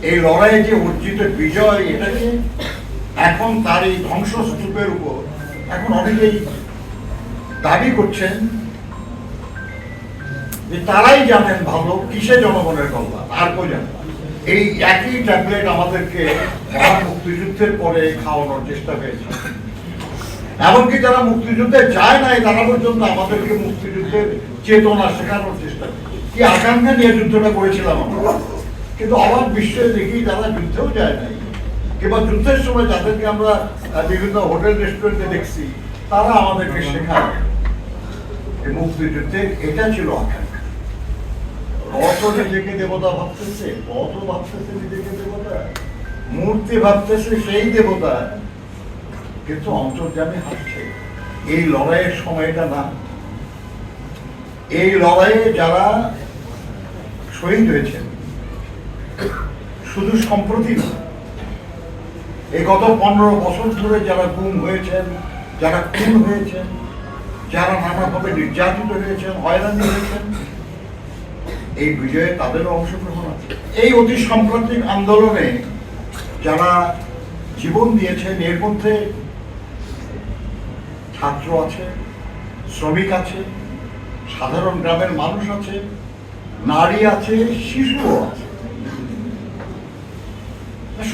এই লড়াইয়ে যে অর্জিত বিজয়, এটাকে এখন তার এই ধ্বংসস্তূপের উপর এখন অনেকেই দাবি করছেন যে তারাই জানেন ভালো কিসে জনগণের কল্যাণ, আর কেউ জানে না। এই একই ট্যাবলেট আমাদেরকে মুক্তিযুদ্ধের পরে খাওয়ানোর চেষ্টা হয়েছে। এমনকি যারা মুক্তিযুদ্ধে যায় নাই তারা পর্যন্ত আমাদেরকে মুক্তিযুদ্ধের চেতনা শেখানোর চেষ্টা করে। কি আকাঙ্ক্ষা নিয়ে যুদ্ধটা করেছিলাম আমরা, কিন্তু অবাক বিশ্বে দেখি যারা যুদ্ধেও যায় নাই কিংবা যুদ্ধের সময় যাদেরকে আমরা বিভিন্ন হোটেল রেস্টুরেন্টে দেখছি, তারা আমাদেরকে শেখায় মুক্তিযুদ্ধের এটা ছিল আকাঙ্ক্ষা। কত নিজেকে দেবতা ভাবতেছে, কত ভাবতেছে নিজেকে দেবতা, মূর্তি ভাবতেছে সেই দেবতা, কিন্তু অন্তর্যামী হাসছে। এই লড়াইয়ের সময়টা না। এই লড়াইয়ে যারা শহীদ হয়েছেন শুধু সম্প্রতি না, এই গত 15 বছর ধরে যারা গুম হয়েছেন, যারা খুন হয়েছেন, যারা নানাভাবে নির্যাতিত হয়েছেন, হয়রানি হয়েছেন, এই বিজয়ে তাদেরও অংশগ্রহণ আছে। এই অতি সাম্প্রতিক আন্দোলনে যারা জীবন দিয়েছেন, এর মধ্যে ছাত্র আছে, শ্রমিক আছে, সাধারণ গ্রামের মানুষ আছে, নারী আছে, শিশুও আছে।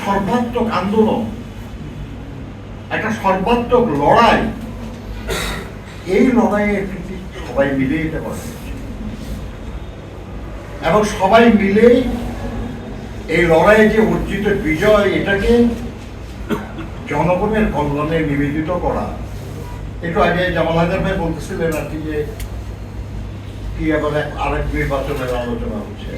সর্বাত্মক আন্দোলন, একটা সর্বাত্মক লড়াই। এই লড়াইয়ে সবাই মিলে এটা করে এবং সবাই মিলেই এই লড়াইয়ে যে অর্জিত বিজয়, এটাকে জনগণের কল্যাণে নিবেদিত করা। একটু আগে জামাল হায়দার ভাই বলতেছিলেন আর কি যে কি আবার আরেক নির্বাচনের আলোচনা হচ্ছে।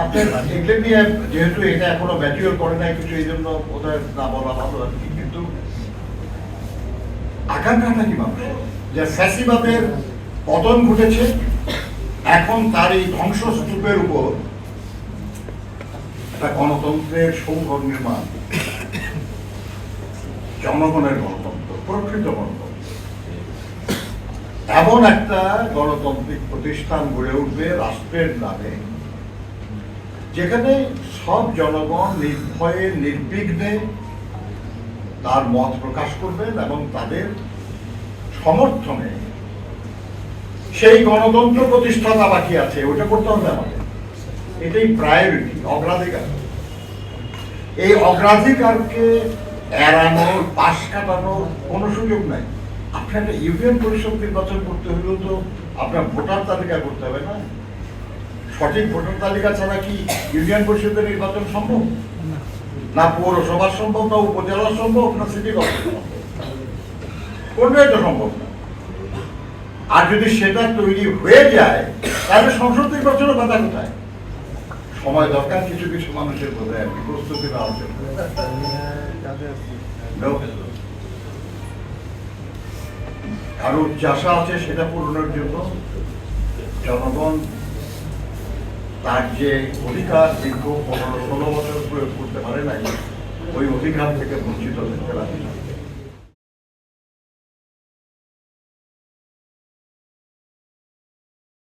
আপনার এগুলো নিয়ে যেহেতু এটা এখনো ম্যাচিওর করে নাই কিছু, এই জন্য ওদের না বলা ভালো আর কি। কিন্তু আকাঙ্ক্ষাটা কি মানুষের, যে ফ্যাসিবাদের পতন ঘটেছে, এখন তার এই ধ্বংসস্তূপের উপর একটা গণতন্ত্রের সৌধ নির্মাণ, জনগণের গণতন্ত্র, প্রকৃত গণতন্ত্র, এমন একটা গণতান্ত্রিক প্রতিষ্ঠান গড়ে উঠবে রাষ্ট্রের নামে, যেখানে সব জনগণ নির্ভয়ে নির্বিঘ্নে তার মত প্রকাশ করবেন এবং তাদের সমর্থনে সেই গণতন্ত্র প্রতিষ্ঠাতা বাকি আছে, ওটা করতে হবে আমাদের। এটাই প্রায়োরিটি, অগ্রাধিকার। এই অগ্রাধিকারকে এড়ানোর, পাশ কাটানোর কোনো সুযোগ নাই। আপনার একটা ইউনিয়ন পরিষদ নির্বাচন করতে হলেও তো আপনার ভোটার তালিকা করতে হবে না? সঠিক ভোটার তালিকা ছাড়া কি ইউনিয়ন পরিষদের নির্বাচন সম্ভব? না পৌরসভা সম্ভব, না উপজেলা সম্ভব, না সিটি কর্পোরেশন সম্ভব? কোনটাই তো সম্ভব না। আর যদি সেটা তৈরি হয়ে যায় তাহলে সংসদ নির্বাচনের কথা কোথায়? সময় দরকার কিছু কিছু মানুষের বোধহয় আর কি, প্রস্তুতি নেওয়ার জন্য। কারো চাষা আছে সেটা পূরণের জন্য জনগণ তার যে অধিকার দীর্ঘ 15-16 বছর প্রয়োগ করতে পারে নাই, ওই অধিকার থেকে বঞ্চিত হতে পারে।